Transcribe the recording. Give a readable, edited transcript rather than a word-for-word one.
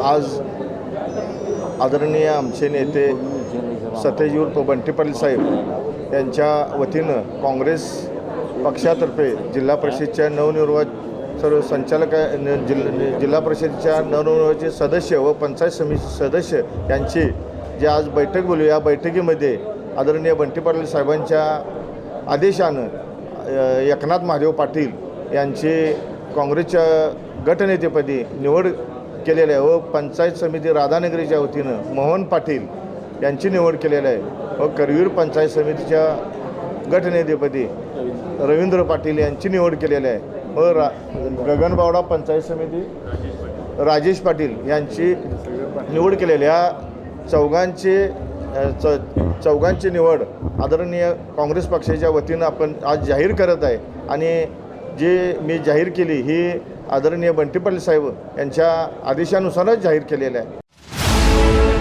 आज आदरणीय आमचे नेते सतेज उर्फ बंटी पाटील साहेब यांच्या वतीनं काँग्रेस पक्षातर्फे जिल्हा परिषदच्या नवनिर्वाचित सर्व संचालक जिल्हा परिषदेच्या नवनिर्वाचित सदस्य व पंचायत समिती सदस्य यांची जे आज बैठक बोलू, या बैठकीमध्ये आदरणीय बंटी पाटील साहेबांच्या आदेशानं एकनाथ महादेव पाटील यांची काँग्रेसच्या गटनेतेपदी निवड केलेली आहे व पंचायत समिती राधानगरीच्या वतीनं मोहन पाटील यांची निवड केलेली आहे व करवीर पंचायत समितीच्या गटनेतेपदी रवींद्र पाटील यांची निवड केलेली आहे व गगनबावडा पंचायत समिती राजेश पाटील यांची निवड केलेली आहे। चौघांची निवड आदरणीय काँग्रेस पक्षाच्या वतीनं आपण आज जाहीर करत आहे आणि जे मी जाहीर केली ही आदरणीय बंटी पाटील साहेब यांच्या आदेशानुसारच जाहीर केलेलं आहे।